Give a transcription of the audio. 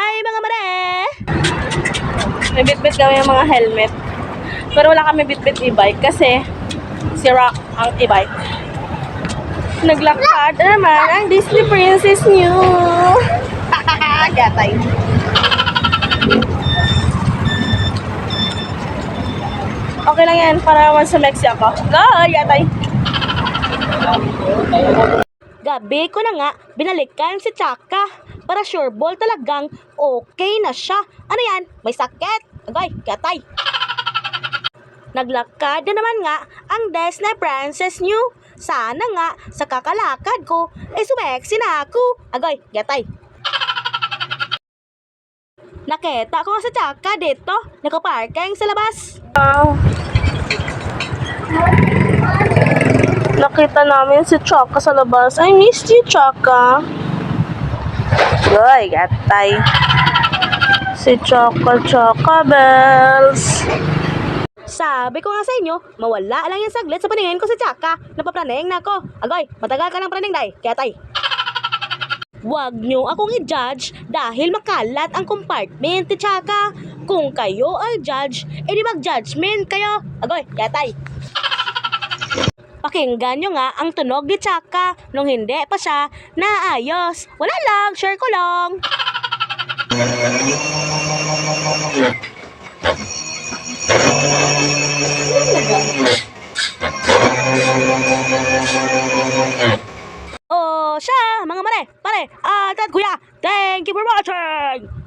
Hi mga mare! May bitbit kami yung mga helmet. Pero wala kami bitbit e-bike kasi sira ang e-bike. Naglakad naman ang Disney Princess New. Gatay. Okay lang yan para naman sa Mexi ako. Go! Gatay. Gabi ko na nga binalikan si Chaka para sure ball talagang okay na siya. Ano yan? May sakit. Agay, gatay. Naglakad na naman nga ang Disney Princess New. Sana nga sa kakalakad ko ay sumeksi na ako. Agay, gatay. Nakita ko sa Chaka dito. Nakaparking sa labas. Nakita namin si Chaka sa labas. I missed you, Chaka. Goy, gatay. Si Chaka Bells. Sabi ko nga sa inyo, mawala lang yung saglit sa paningin ko si Chaka. Napapraneng na ako. Agoy, matagal ka ng praning, day. Gatay. Huwag nyo akong i-judge dahil makalat ang compartment ni Chaka. Kung kayo ay judge, edi mag-judgment kayo. Agoy, gatay. Pakinggan nyo nga ang tunog ni Chaka nung hindi pa siya naayos. Wala lang, share ko lang. Oh, siya, mga mare, pare, at kuya, thank you for watching!